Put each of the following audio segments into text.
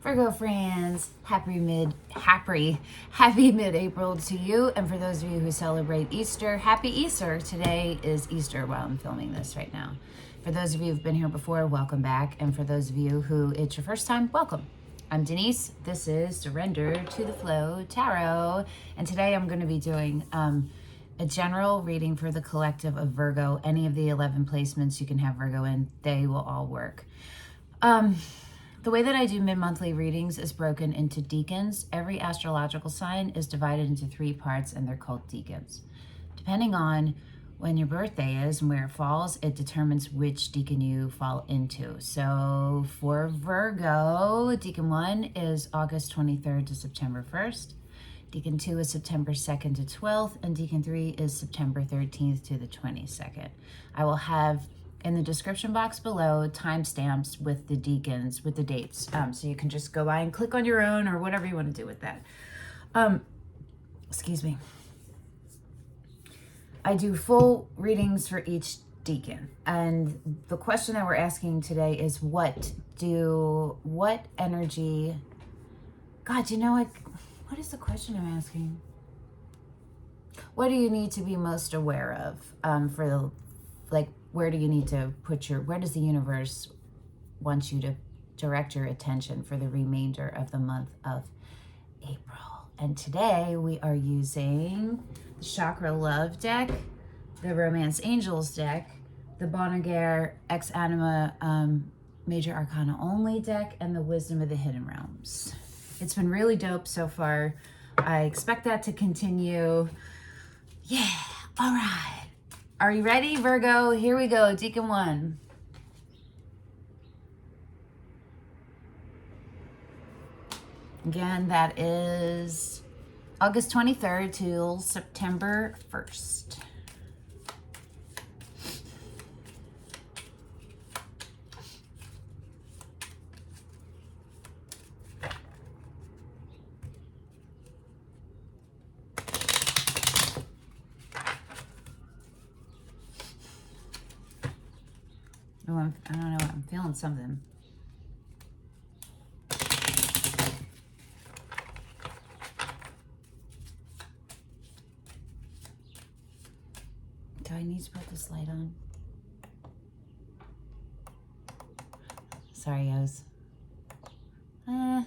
Virgo friends, happy mid-April to you. And for those of you who celebrate Easter, happy Easter. Today is Easter while I'm filming this right now. For those of you who've been here before, welcome back. And for those of you who it's your first time, welcome. I'm Denise. This is Surrender to the Flow Tarot. And today I'm going to be doing a general reading for the collective of Virgo. Any of the 11 placements you can have Virgo in, they will all work. The way that I do mid-monthly readings is broken into decans. Every astrological sign is divided into 3 parts and they're called decans. Depending on when your birthday is and where it falls, it determines which decan you fall into. So for Virgo, decan 1 is August 23rd to September 1st. Decan 2 is September 2nd to 12th, and decan 3 is September 13th to the 22nd. I will have in the description box below timestamps with the decans, with the dates. So you can just go by and click on your own or whatever you want to do with that. Excuse me. I do full readings for each decan. And the question that we're asking today is what energy, God, you know what is the question I'm asking? What do you need to be most aware of where do you need to where does the universe want you to direct your attention for the remainder of the month of April? And today we are using the Chakra Love deck, the Romance Angels deck, the Bonnegar Ex-Anima Major Arcana Only deck, and the Wisdom of the Hidden Realms. It's been really dope so far. I expect that to continue. Yeah, all right. Are you ready, Virgo? Here we go, decan 1. Again, that is August 23rd till September 1st. Oh, I don't know, I'm feeling something. Do I need to put this light on? Sorry, guys. I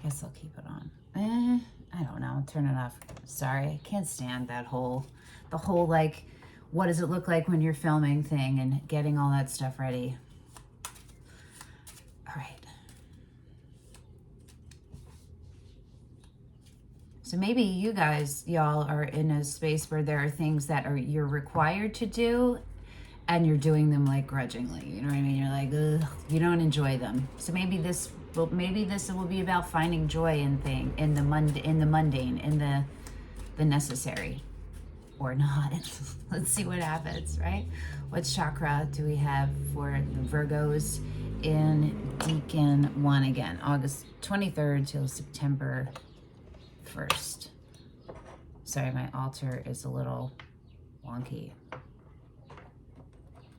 guess I'll keep it on. I don't know, turn it off. Sorry, I can't stand the whole like, what does it look like when you're filming thing and getting all that stuff ready. All right. So maybe you guys, y'all are in a space where there are things that you're required to do and you're doing them like grudgingly. You know what I mean? You're like, ugh, you don't enjoy them. So maybe this will be about finding joy in the mundane, in the necessary. Or not. Let's see what happens, right? What chakra do we have for the Virgos in decan 1 again? August 23rd till September 1st. Sorry, my altar is a little wonky.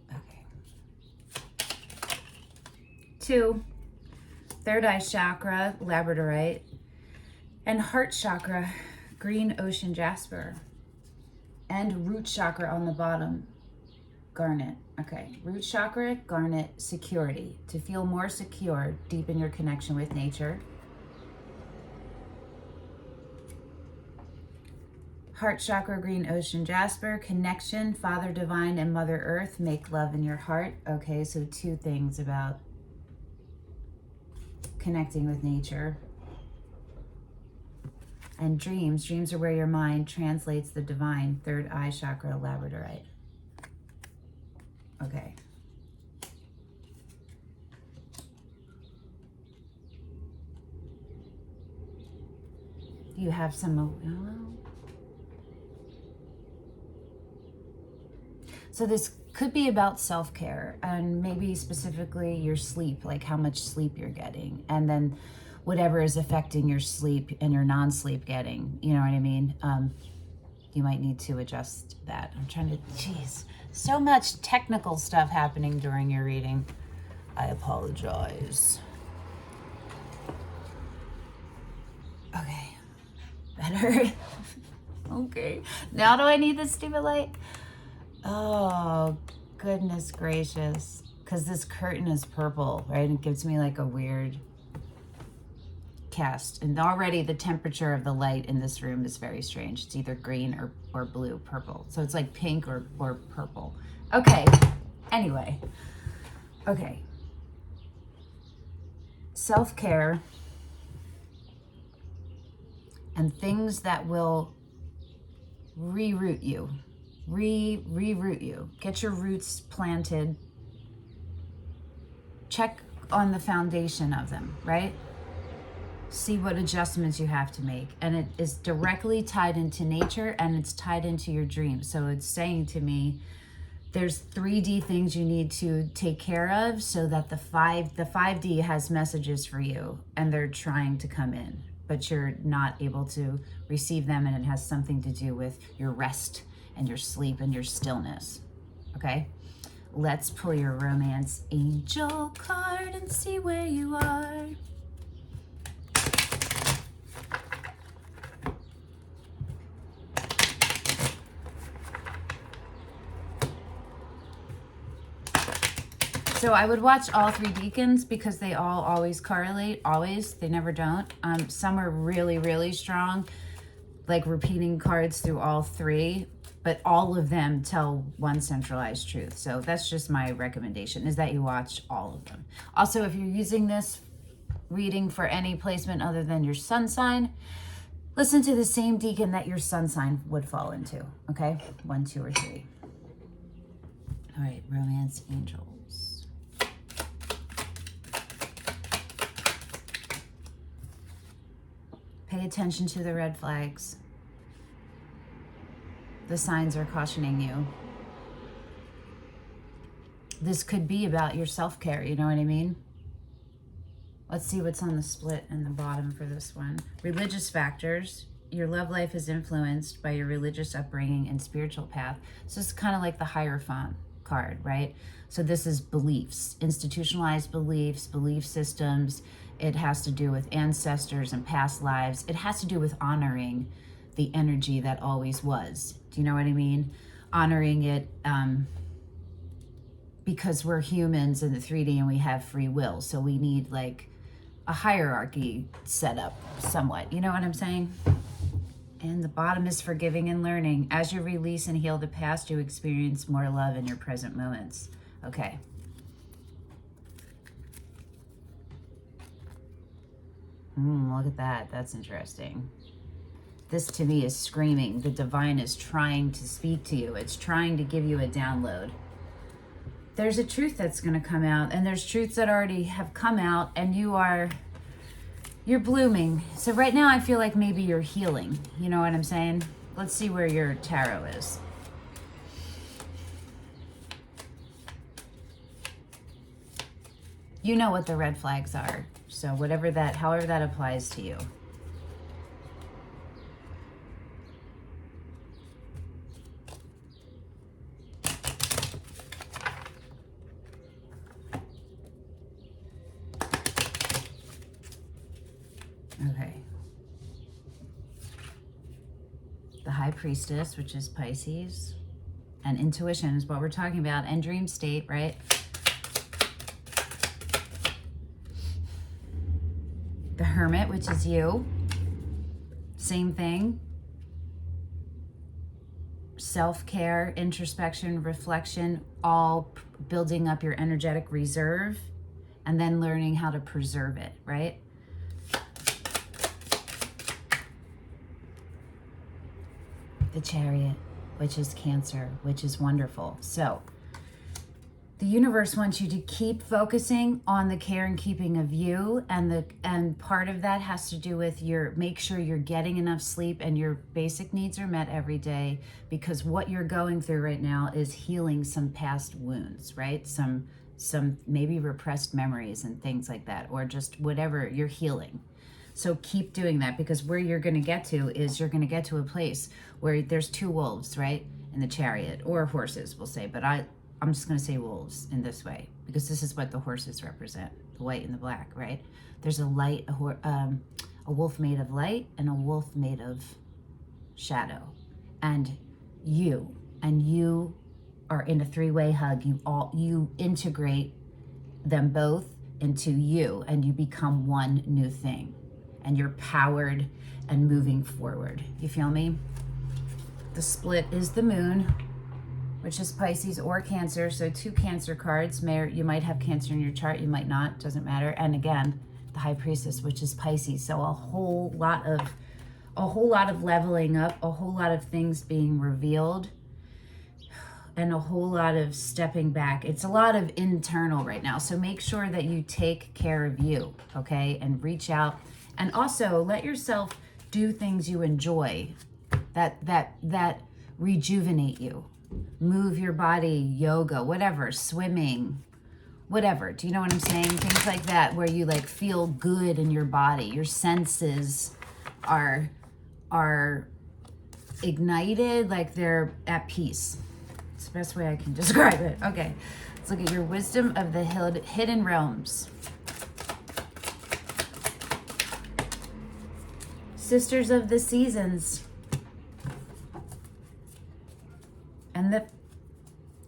Okay. 2, third eye chakra, labradorite, and heart chakra, green ocean jasper. And root chakra on the bottom, garnet. Okay, root chakra, garnet, security. To feel more secure, deepen your connection with nature. Heart chakra, green ocean jasper, connection, Father Divine and Mother Earth, make love in your heart. Okay, so 2 things about connecting with nature. And dreams. Dreams are where your mind translates the divine. Third eye chakra, labradorite. Okay. You have some... So this could be about self-care and maybe specifically your sleep, like how much sleep you're getting. And then whatever is affecting your sleep and your non-sleep getting, you know what I mean? You might need to adjust that. I'm trying to, geez, so much technical stuff happening during your reading. I apologize. Okay. Better. Okay. Now do I need this stupid light? Oh, goodness gracious. Because this curtain is purple, right? It gives me like a weird cast. And already the temperature of the light in this room is very strange. It's either green or blue, purple. So it's like pink or purple. Okay. Anyway. Okay. Self-care and things that will reroot you. Reroot you. Get your roots planted. Check on the foundation of them, right? See what adjustments you have to make. And it is directly tied into nature, and it's tied into your dreams. So it's saying to me, there's 3D things you need to take care of so that the 5D has messages for you, and they're trying to come in, but you're not able to receive them, and it has something to do with your rest and your sleep and your stillness. Okay? Let's pull your romance angel card and see where you are. So I would watch all 3 Decans because they all always correlate, always. They never don't. Some are really, really strong, like repeating cards through all 3, but all of them tell one centralized truth. So that's just my recommendation, is that you watch all of them. Also, if you're using this reading for any placement other than your sun sign, listen to the same Decan that your sun sign would fall into, okay? 1, 2, or 3. All right, romance angels. Pay attention to the red flags. The signs are cautioning you. This could be about your self-care, you know what I mean? Let's see what's on the split in the bottom for this one. Religious factors. Your love life is influenced by your religious upbringing and spiritual path. So it's kind of like the Hierophant card, right? So this is beliefs, institutionalized beliefs, belief systems. It has to do with ancestors and past lives. It has to do with honoring the energy that always was. Do you know what I mean? Honoring it because we're humans in the 3D and we have free will. So we need like a hierarchy set up somewhat. You know what I'm saying? And the bottom is forgiving and learning. As you release and heal the past, you experience more love in your present moments. Okay. Look at that. That's interesting. This to me is screaming. The divine is trying to speak to you. It's trying to give you a download. There's a truth that's going to come out, and there's truths that already have come out, and you're blooming. So right now I feel like maybe you're healing. You know what I'm saying? Let's see where your tarot is. You know what the red flags are. So however that applies to you. Okay. The High Priestess, which is Pisces, and intuition is what we're talking about, and dream state, right? The Hermit, which is you. Same thing. Self-care, introspection, reflection, all building up your energetic reserve and then learning how to preserve it, right? The Chariot, which is Cancer, which is wonderful. So the universe wants you to keep focusing on the care and keeping of you, and part of that has to do with make sure you're getting enough sleep and your basic needs are met every day, because what you're going through right now is healing some past wounds, right? Some maybe repressed memories and things like that, or just whatever you're healing. So keep doing that, because where you're going to get to is you're going to get to a place where there's 2 wolves, right? In the Chariot, or horses, we'll say, but I'm just going to say wolves in this way, because this is what the horses represent, the white and the black, right? There's a wolf made of light and a wolf made of shadow. And you are in a three-way hug. You integrate them both into you, and you become one new thing, and you're powered and moving forward. You feel me? The split is the moon, which is Pisces or Cancer. So 2 Cancer cards. You might have Cancer in your chart, you might not, doesn't matter. And again, the High Priestess, which is Pisces. So a whole lot of leveling up, a whole lot of things being revealed, and a whole lot of stepping back. It's a lot of internal right now. So make sure that you take care of you, okay? And reach out, and also let yourself do things you enjoy that rejuvenate you. Move your body, yoga, whatever, swimming, whatever. Do you know what I'm saying? Things like that, where you like feel good in your body. Your senses are ignited, like they're at peace. It's the best way I can describe it. Okay, let's look at your wisdom of the hidden realms. Sisters of the seasons.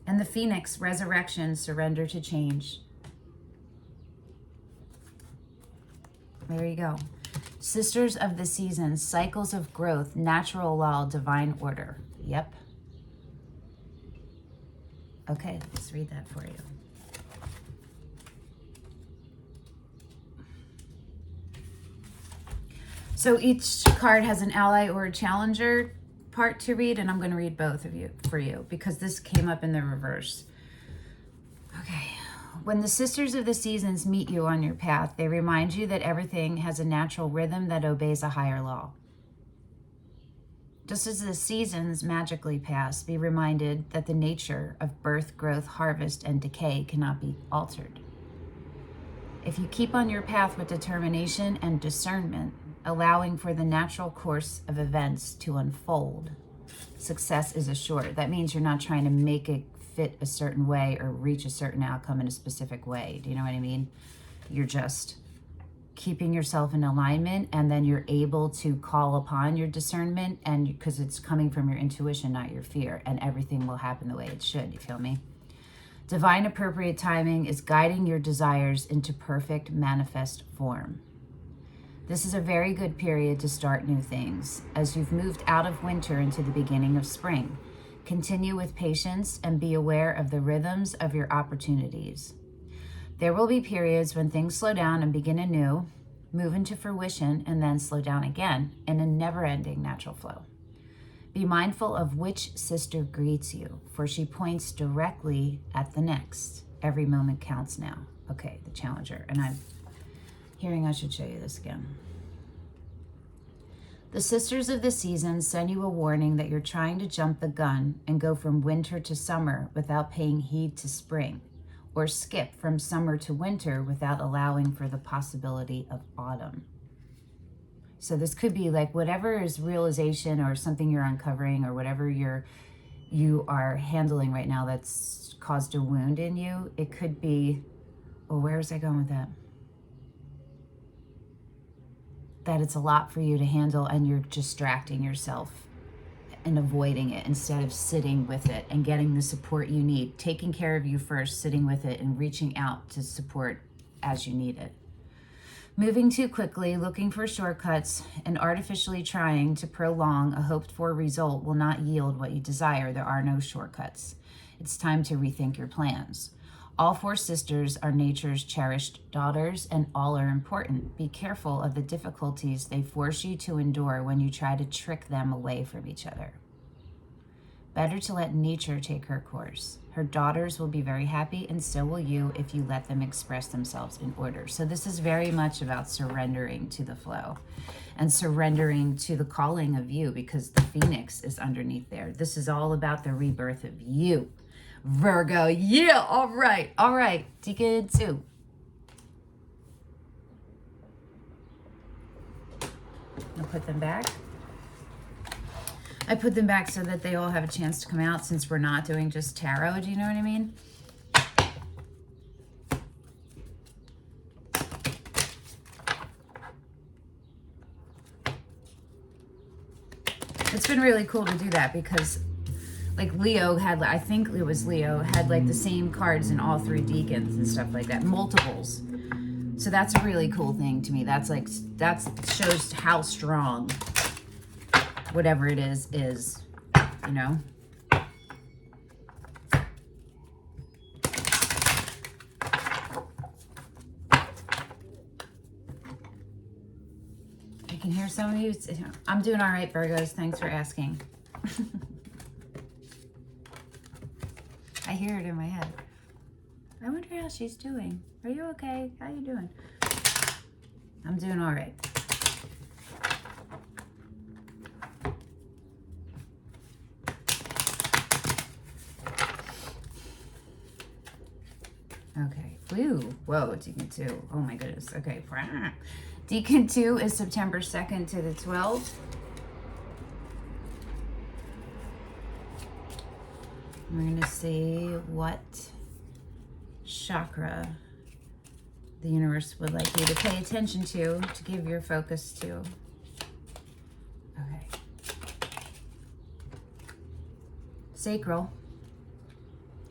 And the Phoenix, resurrection, surrender to change. There you go. Sisters of the seasons, cycles of growth, natural law, divine order. Yep. Okay, let's read that for you. So each card has an ally or a challenger part to read, and I'm going to read both of you for you because this came up in the reverse. Okay. When the sisters of the seasons meet you on your path, they remind you that everything has a natural rhythm that obeys a higher law. Just as the seasons magically pass, be reminded that the nature of birth, growth, harvest, and decay cannot be altered. If you keep on your path with determination and discernment, allowing for the natural course of events to unfold, success is assured. That means you're not trying to make it fit a certain way or reach a certain outcome in a specific way. Do you know what I mean? You're just keeping yourself in alignment, and then you're able to call upon your discernment, and because it's coming from your intuition, not your fear, and everything will happen the way it should. You feel me? Divine appropriate timing is guiding your desires into perfect manifest form. This is a very good period to start new things. As you've moved out of winter into the beginning of spring, continue with patience and be aware of the rhythms of your opportunities. There will be periods when things slow down and begin anew, move into fruition, and then slow down again in a never-ending natural flow. Be mindful of which sister greets you, for she points directly at the next. Every moment counts now. Okay, the challenger. And I'm hearing I should show you this again. The sisters of the seasons send you a warning that you're trying to jump the gun and go from winter to summer without paying heed to spring, or skip from summer to winter without allowing for the possibility of autumn. So this could be like whatever is realization or something you're uncovering, or whatever you are handling right now that's caused a wound in you. It could be, well, where was I going with that? That it's a lot for you to handle, and you're distracting yourself and avoiding it instead of sitting with it and getting the support you need, taking care of you first, sitting with it, and reaching out to support as you need it. Moving too quickly, looking for shortcuts, and artificially trying to prolong a hoped-for result will not yield what you desire. There are no shortcuts. It's time to rethink your plans. All 4 sisters are nature's cherished daughters, and all are important. Be careful of the difficulties they force you to endure when you try to trick them away from each other. Better to let nature take her course. Her daughters will be very happy, and so will you if you let them express themselves in order. So this is very much about surrendering to the flow and surrendering to the calling of you, because the Phoenix is underneath there. This is all about the rebirth of you. Virgo, yeah, all right, Decan 2. I'll put them back. I put them back so that they all have a chance to come out, since we're not doing just tarot. Do you know what I mean? It's been really cool to do that because like Leo had, I think it was Leo, had like the same cards in all 3 decans and stuff like that, multiples. So that's a really cool thing to me. That's like, that shows how strong whatever it is, you know? I can hear some of you. I'm doing all right, Virgos. Thanks for asking. I hear it in my head. I wonder how she's doing. Are you okay? How you doing? I'm doing all right. Okay. Ooh. Whoa, Decan 2. Oh my goodness. Okay. Decan 2 is September 2nd to the 12th. We're going to see what chakra the universe would like you to pay attention to give your focus to. Okay. Sacral.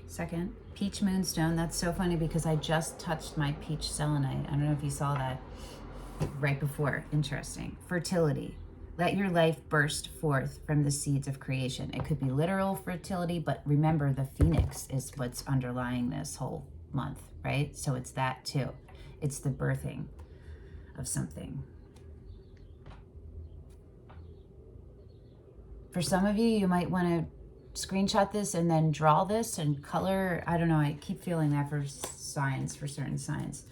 Second. Peach moonstone. That's so funny because I just touched my peach selenite. I don't know if you saw that right before. Interesting. Fertility. Let your life burst forth from the seeds of creation. It could be literal fertility, but remember the phoenix is what's underlying this whole month, right? So it's that too. It's the birthing of something. For some of you, you might want to screenshot this and then draw this and color. I don't know. I keep feeling that for signs, for certain signs.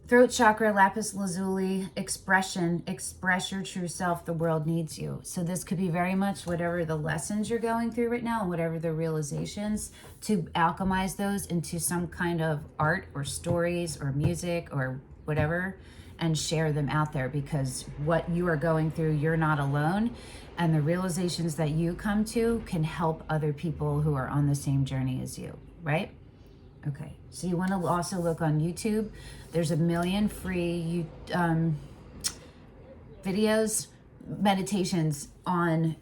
Throat chakra, lapis lazuli, expression, express your true self. The world needs you. So this could be very much whatever the lessons you're going through right now, and whatever the realizations, to alchemize those into some kind of art or stories or music or whatever, and share them out there, because what you are going through, you're not alone. And the realizations that you come to can help other people who are on the same journey as you, right? Okay, so you want to also look on YouTube. There's a million free videos, meditations on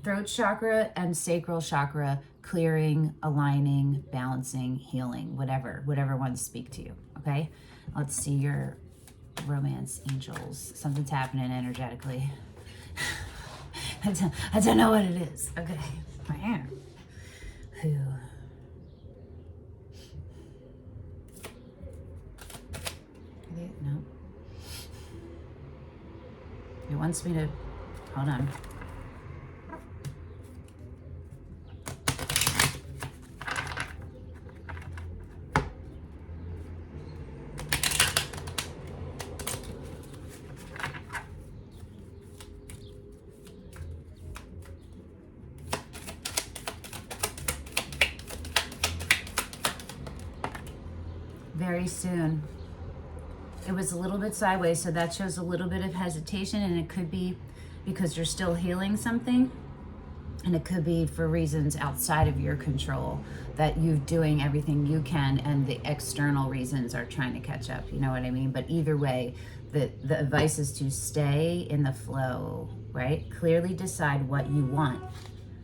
throat chakra and sacral chakra, clearing, aligning, balancing, healing, whatever ones speak to you, okay? Let's see your romance angels. Something's happening energetically. I don't know what it is. Okay. Whew. No. It wants me to, hold on. Very soon. It was a little bit sideways, so that shows a little bit of hesitation, and it could be because you're still healing something, and it could be for reasons outside of your control, that you're doing everything you can and the external reasons are trying to catch up. You know what I mean? But either way, the advice is to stay in the flow, right? Clearly decide what you want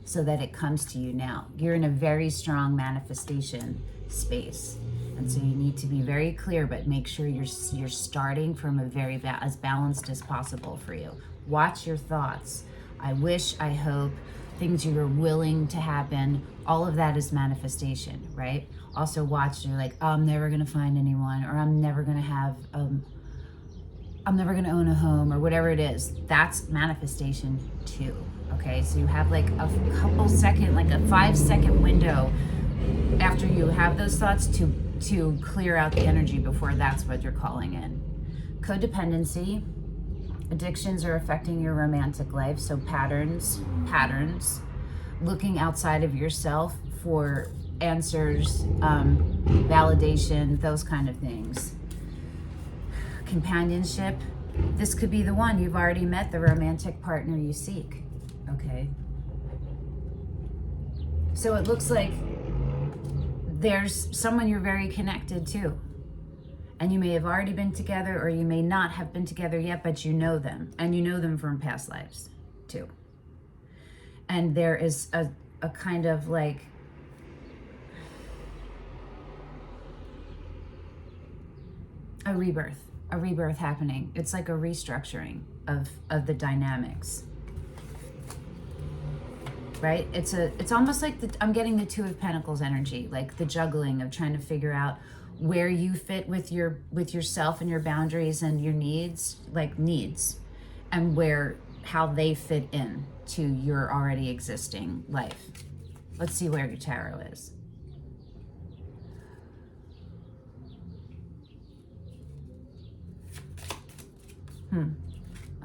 so that it comes to you now. You're in a very strong manifestation space. And so you need to be very clear, but make sure you're starting from a very as balanced as possible for you. Watch your thoughts. I wish, I hope, things you are willing to happen. All of that is manifestation, right? Also watch, you're like, oh, I'm never going to find anyone, or I'm never going to have, I'm never going to own a home, or whatever it is. That's manifestation too, okay? So you have like a couple second, like a 5-second window after you have those thoughts to clear out the energy before that's what you're calling in. Codependency, addictions are affecting your romantic life. So patterns, looking outside of yourself for answers, validation, those kind of things. Companionship, this could be the one. You've already met the romantic partner you seek, Okay. So it looks like there's someone you're very connected to. And you may have already been together, or you may not have been together yet, but you know them. And you know them from past lives too. And there is a kind of like, a rebirth happening. It's like a restructuring of the dynamics. Right? It's almost like I'm getting the Two of Pentacles energy, like the juggling of trying to figure out where you fit with yourself and your boundaries and your needs, and how they fit in to your already existing life. Let's see where your tarot is.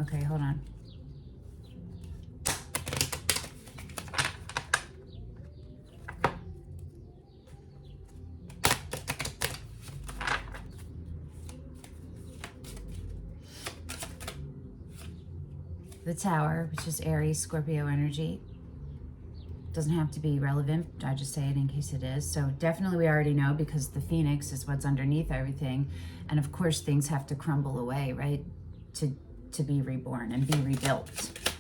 Okay, hold on. The Tower, which is Aries, Scorpio energy. Doesn't have to be relevant. I just say it in case it is. So definitely we already know, because the Phoenix is what's underneath everything. And of course things have to crumble away, right? To be reborn and be rebuilt.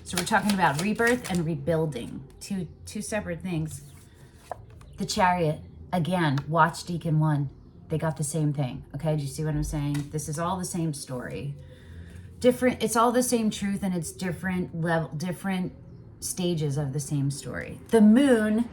So we're talking about rebirth and rebuilding. Two separate things. The Chariot, again, watch Decan 1. They got the same thing. Okay, do you see what I'm saying? This is all the same story. Different, it's all the same truth, and it's different stages of the same story. The Moon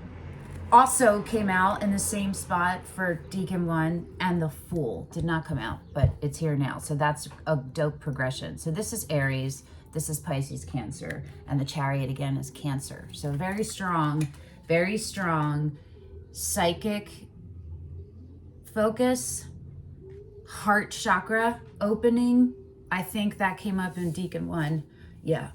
also came out in the same spot for Decan 1, and the Fool did not come out, but it's here now. So that's a dope progression. So this is Aries, this is Pisces, Cancer, and the Chariot again is Cancer. So very strong psychic focus, heart chakra opening. I think that came up in Decan 1. Yeah.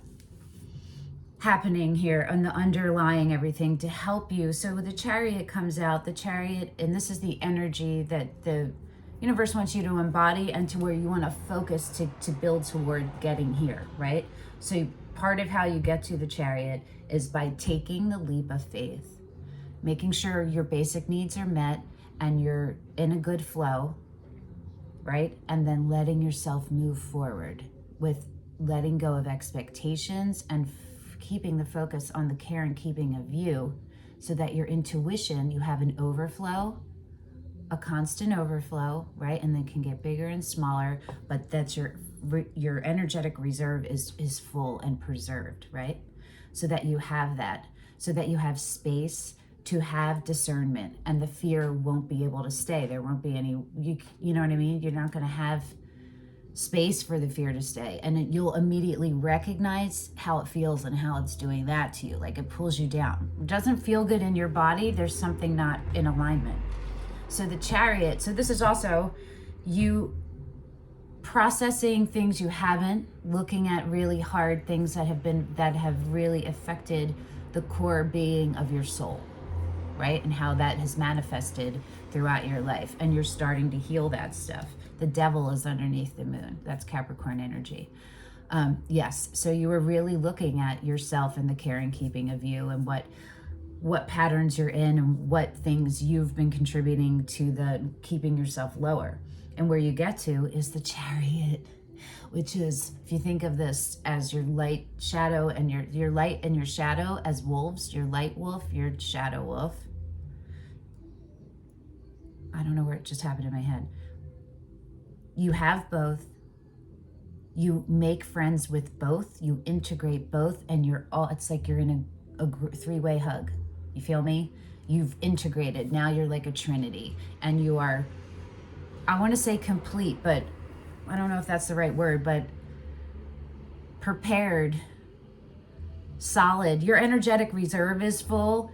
Happening here and the underlying everything to help you. So when the Chariot comes out, the Chariot, and this is the energy that the universe wants you to embody and to where you want to focus to build toward getting here, right? So part of how you get to the Chariot is by taking the leap of faith, making sure your basic needs are met and you're in a good flow, right? And then letting yourself move forward with letting go of expectations and keeping the focus on the care and keeping of you, so that your intuition, you have an overflow, a constant overflow, right? And then can get bigger and smaller, but that's your energetic reserve is full and preserved, right? So that you have that, so that you have space to have discernment, and the fear won't be able to stay. There won't be any, you know what I mean? You're not going to have space for the fear to stay, and you'll immediately recognize how it feels and how it's doing that to you. Like it pulls you down. It doesn't feel good in your body. There's something not in alignment. So the Chariot, so this is also you processing things you haven't, looking at really hard things that have really affected the core being of your soul, right? And how that has manifested throughout your life, and you're starting to heal that stuff. The Devil is underneath the Moon. That's Capricorn energy. Yes, so you were really looking at yourself and the care and keeping of you, and what patterns you're in, and what things you've been contributing to the keeping yourself lower. And where you get to is the Chariot, which is, if you think of this as your light shadow and your light and your shadow as wolves, your light wolf, your shadow wolf. I don't know where it just happened in my head. You have both. You make friends with both. You integrate both, and it's like you're in a three-way hug. You feel me? You've integrated. Now you're like a trinity, and you are, I want to say complete, but I don't know if that's the right word, but prepared, solid. Your energetic reserve is full,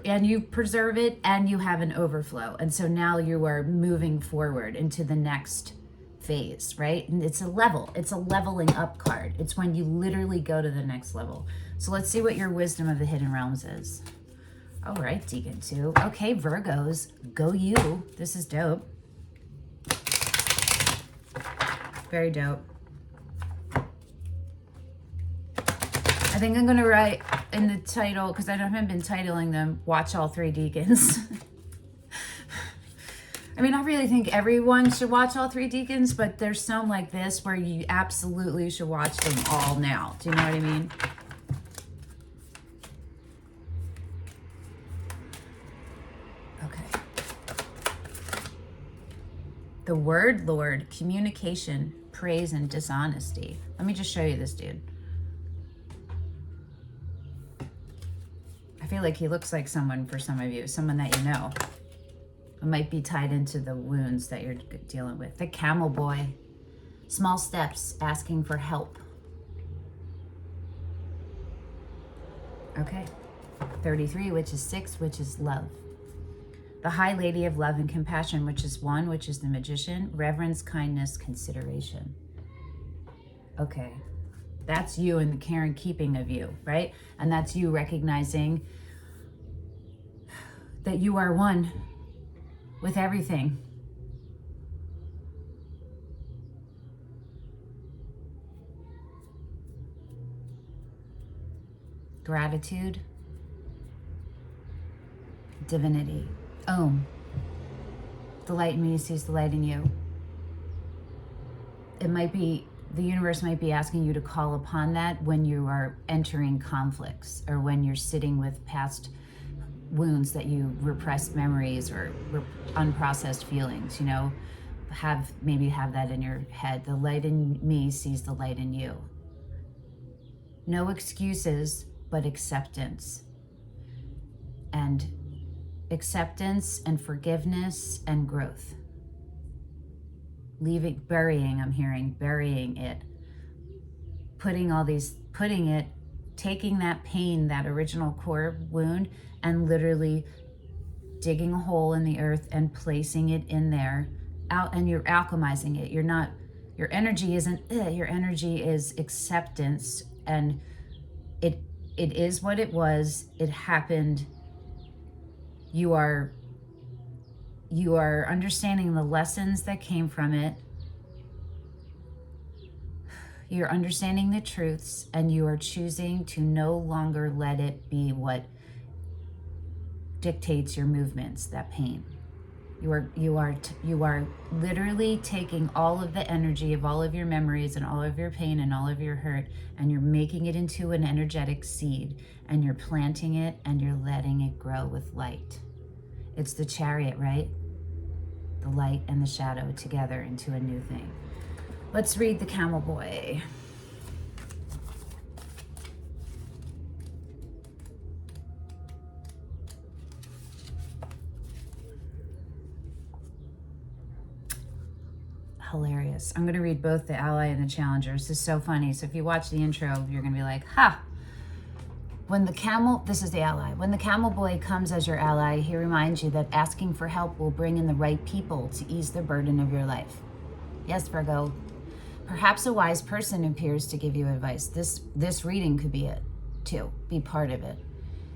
and you preserve it, and you have an overflow. And so now you are moving forward into the next phase, right? And it's a leveling up card. It's when you literally go to the next level. So let's see what your wisdom of the hidden realms is. All right, Decan 2. Okay, Virgos, go you. This is dope. Very dope. I think I'm going to write in the title, because I haven't been titling them, Watch All Three Deacons. I mean, I really think everyone should watch all three Deacons, but there's some like this where you absolutely should watch them all now. Do you know what I mean? Okay. The word Lord, communication, praise, and dishonesty. Let me just show you this dude. I feel like he looks like someone for some of you, someone that you know. It might be tied into the wounds that you're dealing with. The camel boy. Small steps, asking for help. Okay. 33, which is 6, which is love. The High Lady of Love and Compassion, which is 1, which is the Magician. Reverence, kindness, consideration. Okay. That's you and the care and keeping of you, right? And that's you recognizing that you are one with everything. Gratitude. Divinity. Om. The light in me sees the light in you. It might be, the universe might be asking you to call upon that when you are entering conflicts or when you're sitting with past wounds that you repressed memories or unprocessed feelings, you know, maybe have that in your head. The light in me sees the light in you. No excuses, but acceptance. And acceptance and forgiveness and growth. Burying it. Taking that pain, that original core wound, and literally digging a hole in the earth and placing it in there, and you're alchemizing it. Your energy isn't, your energy is acceptance, and it is what it was. It happened. You are understanding the lessons that came from it. You're understanding the truths, and you are choosing to no longer let it be what dictates your movements, that pain. You are literally taking all of the energy of all of your memories and all of your pain and all of your hurt, and you're making it into an energetic seed, and you're planting it, and you're letting it grow with light. It's the Chariot, right? The light and the shadow together into a new thing. Let's read the Camel Boy. Hilarious. I'm going to read both the ally and the challenger. This is so funny. So if you watch the intro, you're going to be like, ha! This is the ally. When the Camel Boy comes as your ally, he reminds you that asking for help will bring in the right people to ease the burden of your life. Yes, Virgo. Perhaps a wise person appears to give you advice. This reading could be it, too. Be part of it.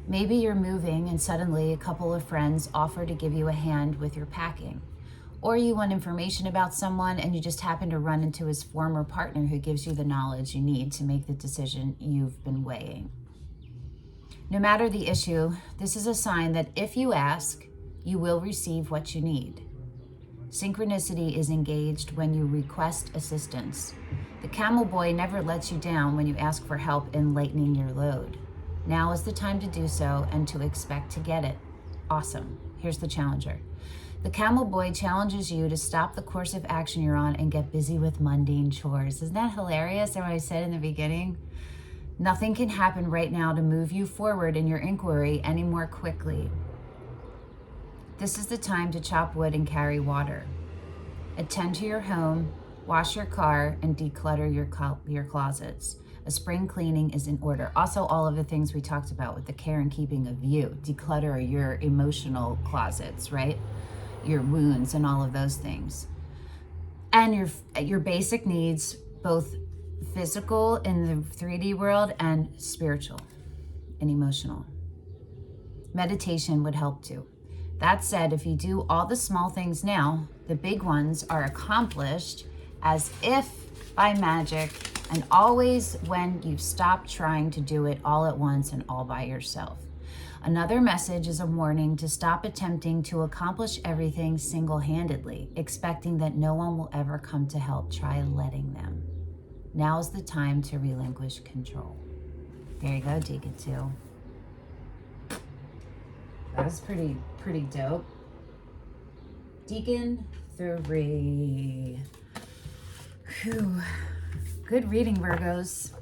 Maybe you're moving and suddenly a couple of friends offer to give you a hand with your packing. Or you want information about someone and you just happen to run into his former partner who gives you the knowledge you need to make the decision you've been weighing. No matter the issue, this is a sign that if you ask, you will receive what you need. Synchronicity is engaged when you request assistance. The Camel Boy never lets you down when you ask for help in lightening your load. Now is the time to do so and to expect to get it. Awesome. Here's the challenger. The Camel Boy challenges you to stop the course of action you're on and get busy with mundane chores. Isn't that hilarious? What I said in the beginning? Nothing can happen right now to move you forward in your inquiry any more quickly. This is the time to chop wood and carry water. Attend to your home, wash your car, and declutter your closets. A spring cleaning is in order. Also, all of the things we talked about with the care and keeping of you. Declutter your emotional closets, right? Your wounds and all of those things. And your basic needs, both physical in the 3D world and spiritual and emotional. Meditation would help too. That said, if you do all the small things now, the big ones are accomplished as if by magic and always when you've stopped trying to do it all at once and all by yourself. Another message is a warning to stop attempting to accomplish everything single-handedly, expecting that no one will ever come to help. Try letting them. Now's the time to relinquish control. There you go, Decan 2. That was pretty dope. Decan 3. Whew. Good reading, Virgos.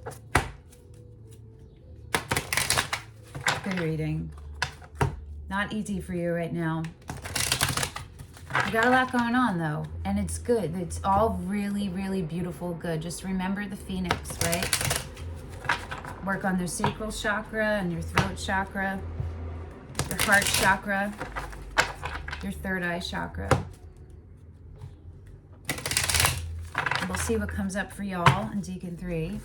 Good reading. Not easy for you right now. You got a lot going on though, and it's good. It's all really, really beautiful, good. Just remember the phoenix, right? Work on their sacral chakra and your throat chakra, your heart chakra, your third eye chakra. And we'll see what comes up for y'all in Decan 3.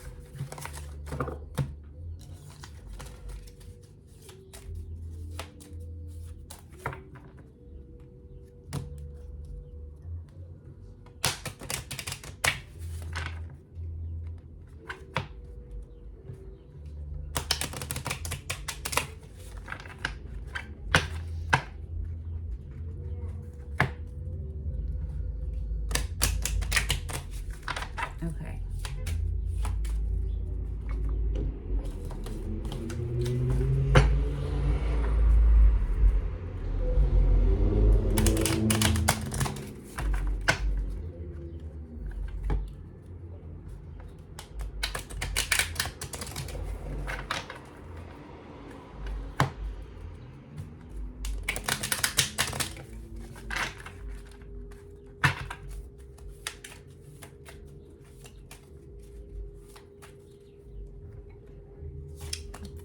Okay.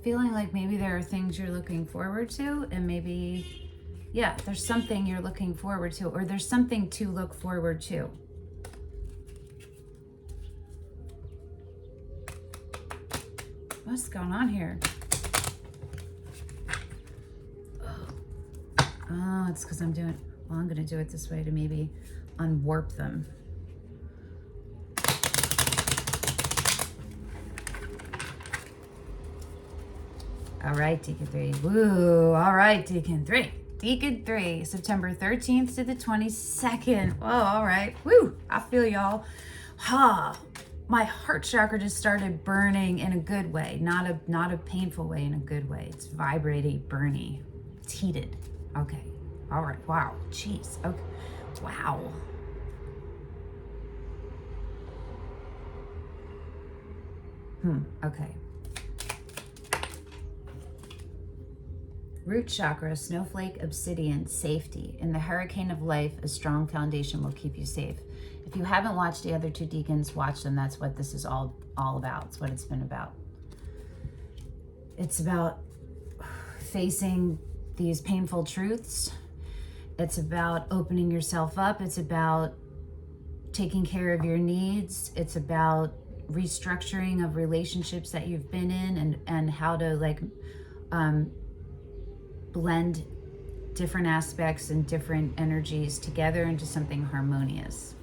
Feeling like maybe there are things you're looking forward to, and maybe, yeah, there's something you're looking forward to, or there's something to look forward to. What's going on here? Oh, it's because I'm doing, well, I'm going to do it this way to maybe unwarp them. All right, Decan 3. Woo. All right, Decan 3. Decan 3, September 13th to the 22nd. Oh, all right. Woo. I feel y'all. My heart chakra just started burning in a good way. Not a painful way, in a good way. It's vibrating, burny. It's heated. Okay. All right. Wow. Jeez. Okay. Wow. Okay. Root chakra, snowflake, obsidian, safety. In the hurricane of life, a strong foundation will keep you safe. If you haven't watched the other two Decans, watch them. That's what this is all about. It's what it's been about. It's about facing these painful truths. It's about opening yourself up. It's about taking care of your needs. It's about restructuring of relationships that you've been in, and how to blend different aspects and different energies together into something harmonious.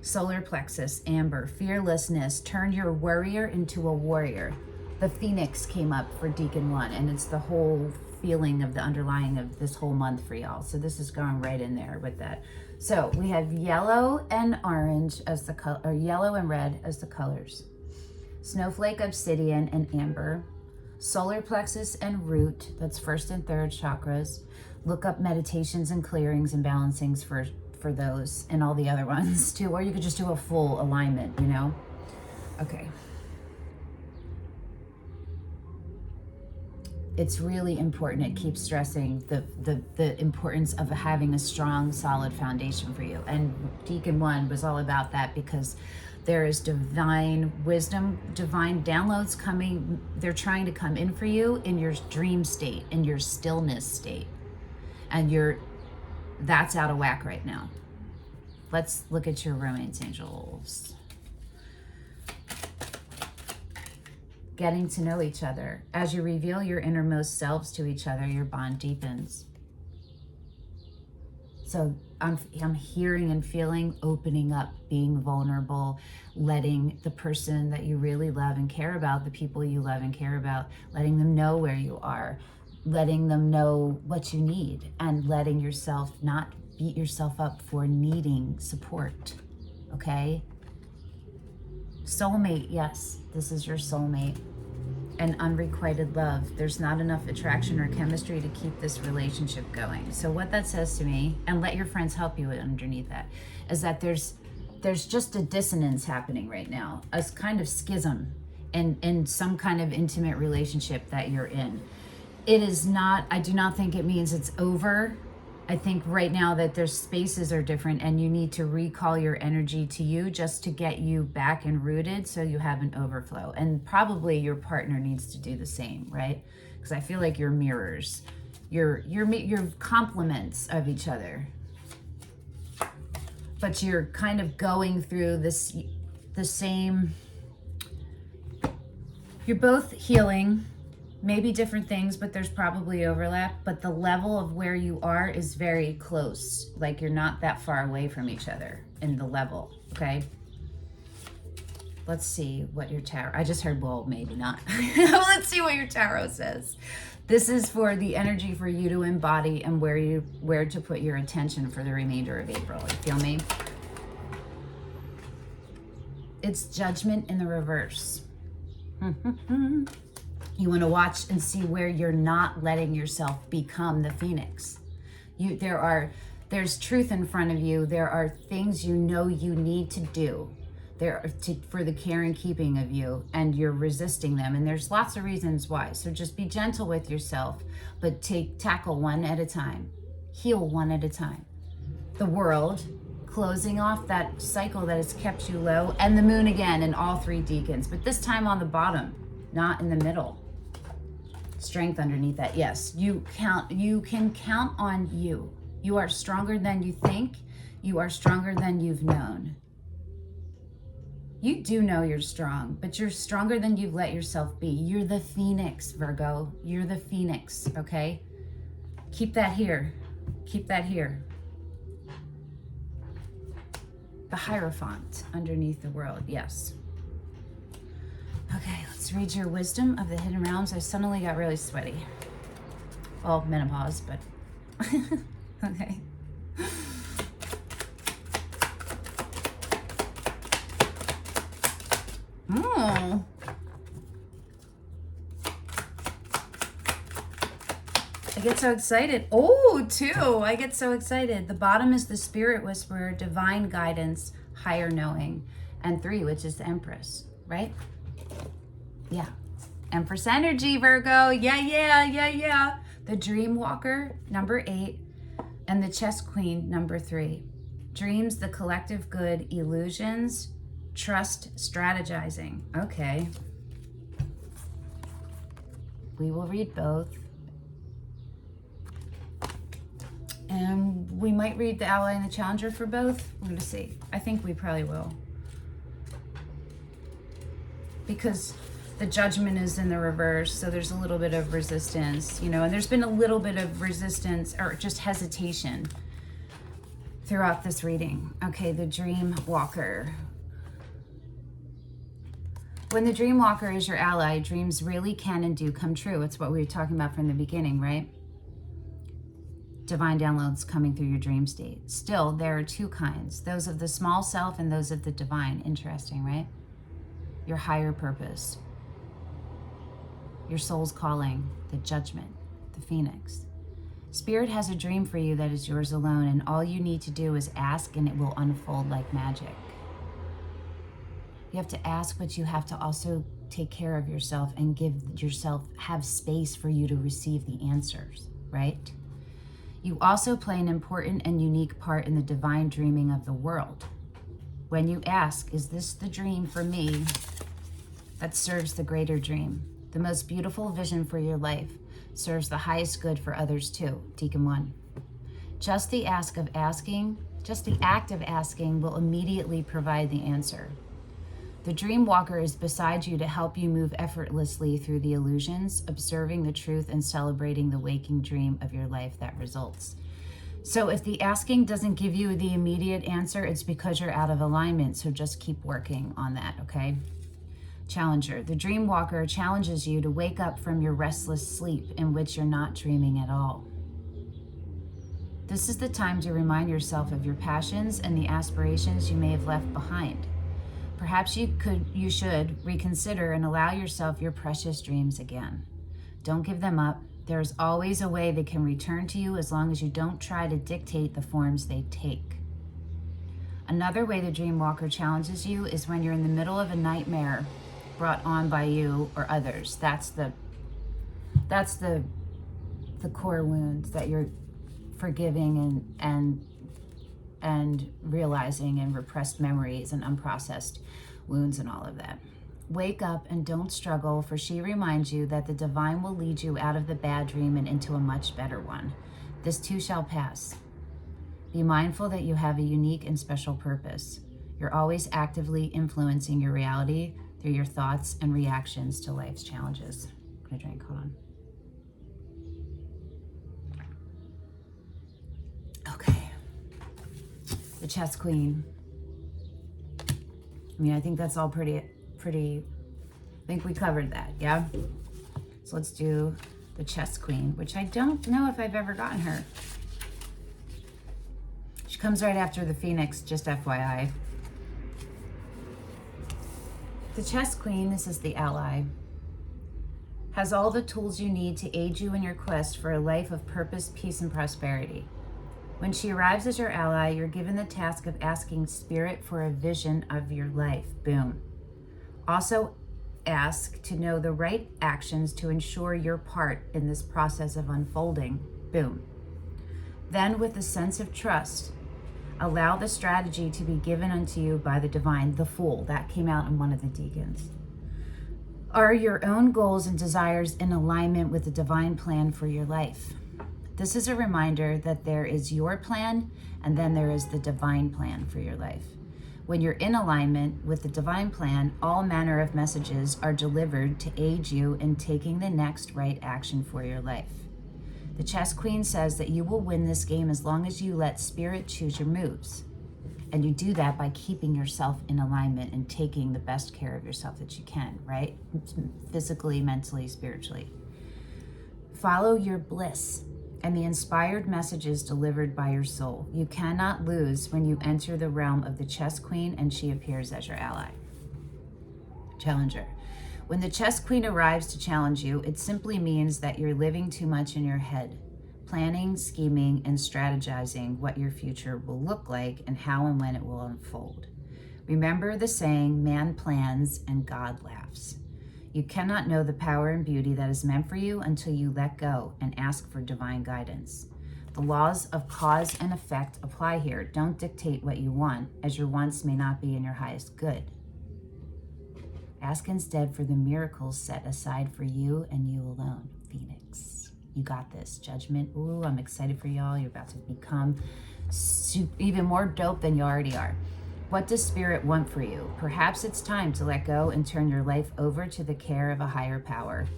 Solar plexus, amber, fearlessness. Turn your worrier into a warrior. The phoenix came up for Decan 1, and it's the whole feeling of the underlying of this whole month for y'all. So this is going right in there with that. So we have yellow and orange as the color, or yellow and red as the colors. Snowflake, obsidian, and amber. Solar plexus and root, that's first and third chakras. Look up meditations and clearings and balancings for those, and all the other ones too, or you could just do a full alignment, you know? Okay. It's really important. It keeps stressing the importance of having a strong, solid foundation for you. And Decan 1 was all about that, because there is divine wisdom, divine downloads coming. They're trying to come in for you in your dream state, in your stillness state. And that's out of whack right now. Let's look at your romance angels. Getting to know each other. As you reveal your innermost selves to each other, your bond deepens. So I'm hearing and feeling opening up, being vulnerable, letting the person that you really love and care about, the people you love and care about, letting them know where you are, letting them know what you need, and letting yourself not beat yourself up for needing support, okay? Soulmate, yes, this is your soulmate. And unrequited love. There's not enough attraction or chemistry to keep this relationship going. So what that says to me, and let your friends help you underneath that, is that there's just a dissonance happening right now, a kind of schism in some kind of intimate relationship that you're in. It is not, I do not think it means it's over. I think right now that their spaces are different and you need to recall your energy to you just to get you back and rooted so you have an overflow. And probably your partner needs to do the same, right? Because I feel like you're mirrors. You're complements of each other. But you're kind of going through the same, you're both healing. Maybe different things, but there's probably overlap. But the level of where you are is very close. Like you're not that far away from each other in the level, okay? Let's see what your tarot, I just heard, well, maybe not. Let's see what your tarot says. This is for the energy for you to embody and where to put your attention for the remainder of April. You feel me? It's Judgment in the reverse. You want to watch and see where you're not letting yourself become the phoenix. There's truth in front of you. There are things you know you need to do for the care and keeping of you, and you're resisting them. And there's lots of reasons why. So just be gentle with yourself, but tackle one at a time. Heal one at a time. The world, closing off that cycle that has kept you low, and the moon again in all three decans, but this time on the bottom, not in the middle. Strength underneath that. Yes, you can count on you. You are stronger than you think. You are stronger than you've known. You do know you're strong, but you're stronger than you've let yourself be. You're the phoenix, Virgo. You're the phoenix, okay? Keep that here. Keep that here. The Hierophant underneath the world, yes. Okay, let's read your wisdom of the hidden realms. I suddenly got really sweaty. Well, menopause, but okay. Oh. I get so excited. Oh, 2. I get so excited. The bottom is the Spirit Whisperer, divine guidance, higher knowing. And 3, which is the Empress, right? Yeah. Empress energy, Virgo. Yeah. The Dream Walker, number 8. And the Chess Queen, number 3. Dreams, the collective good, illusions, trust, strategizing. Okay. We will read both. And we might read the Ally and the Challenger for both. We're going to see. I think we probably will. Because the Judgment is in the reverse, so there's a little bit of resistance, and there's been a little bit of resistance or just hesitation throughout this reading. Okay, the Dream Walker. When the Dream Walker is your ally, dreams really can and do come true. It's what we were talking about from the beginning, right? Divine downloads coming through your dream state. Still, there are 2 kinds, those of the small self and those of the divine. Interesting, right? Your higher purpose, your soul's calling, the Judgment, the Phoenix. Spirit has a dream for you that is yours alone, and all you need to do is ask and it will unfold like magic. You have to ask, but you have to also take care of yourself and have space for you to receive the answers, right? You also play an important and unique part in the divine dreaming of the world. When you ask, is this the dream for me that serves the greater dream? The most beautiful vision for your life serves the highest good for others too. Decan 1. Just the act of asking will immediately provide the answer. The Dream Walker is beside you to help you move effortlessly through the illusions, observing the truth and celebrating the waking dream of your life that results. So if the asking doesn't give you the immediate answer, it's because you're out of alignment. So just keep working on that, okay? Challenger. The dream walker challenges you to wake up from your restless sleep in which you're not dreaming at all. This is the time to remind yourself of your passions and the aspirations you may have left behind. Perhaps you should reconsider and allow yourself your precious dreams again. Don't give them up. There's always a way they can return to you as long as you don't try to dictate the forms they take. Another way the dream walker challenges you is when you're in the middle of a nightmare brought on by you or others. That's the core wounds that you're forgiving and realizing, and repressed memories and unprocessed wounds and all of that. Wake up and don't struggle, for she reminds you that the divine will lead you out of the bad dream and into a much better one. This too shall pass. Be mindful that you have a unique and special purpose. You're always actively influencing your reality through your thoughts and reactions to life's challenges. I'm gonna drink, hold on. Okay. The Chess Queen. I mean, I think that's all pretty, I think we covered that, yeah? So let's do the Chess Queen, which I don't know if I've ever gotten her. She comes right after the Phoenix, just FYI. The Chess Queen, this is the ally, has all the tools you need to aid you in your quest for a life of purpose, peace, and prosperity. When she arrives as your ally, you're given the task of asking Spirit for a vision of your life. Boom. Also ask to know the right actions to ensure your part in this process of unfolding. Boom. Then, with a sense of trust, allow the strategy to be given unto you by the divine. The Fool, that came out in one of the Decans. Are your own goals and desires in alignment with the divine plan for your life? This is a reminder that there is your plan, and then there is the divine plan for your life. When you're in alignment with the divine plan, all manner of messages are delivered to aid you in taking the next right action for your life. The Chess Queen says that you will win this game as long as you let Spirit choose your moves. And you do that by keeping yourself in alignment and taking the best care of yourself that you can, right? Physically, mentally, spiritually. Follow your bliss and the inspired messages delivered by your soul. You cannot lose when you enter the realm of the Chess Queen and she appears as your ally. Challenger. When the Chess Queen arrives to challenge you, it simply means that you're living too much in your head, planning, scheming, and strategizing what your future will look like and how and when it will unfold. Remember the saying, man plans and God laughs. You cannot know the power and beauty that is meant for you until you let go and ask for divine guidance. The laws of cause and effect apply here. Don't dictate what you want, as your wants may not be in your highest good. Ask instead for the miracles set aside for you and you alone. Phoenix, you got this. Judgment, ooh, I'm excited for y'all. You're about to become even more dope than you already are. What does Spirit want for you? Perhaps it's time to let go and turn your life over to the care of a higher power.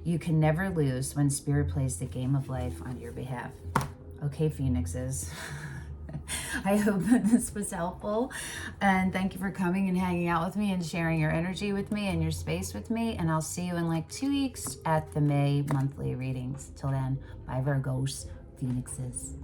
You can never lose when Spirit plays the game of life on your behalf. Okay, Phoenixes. I hope that this was helpful. And thank you for coming and hanging out with me and sharing your energy with me and your space with me. And I'll see you in like 2 weeks at the May monthly readings. Till then, bye Virgos, Phoenixes.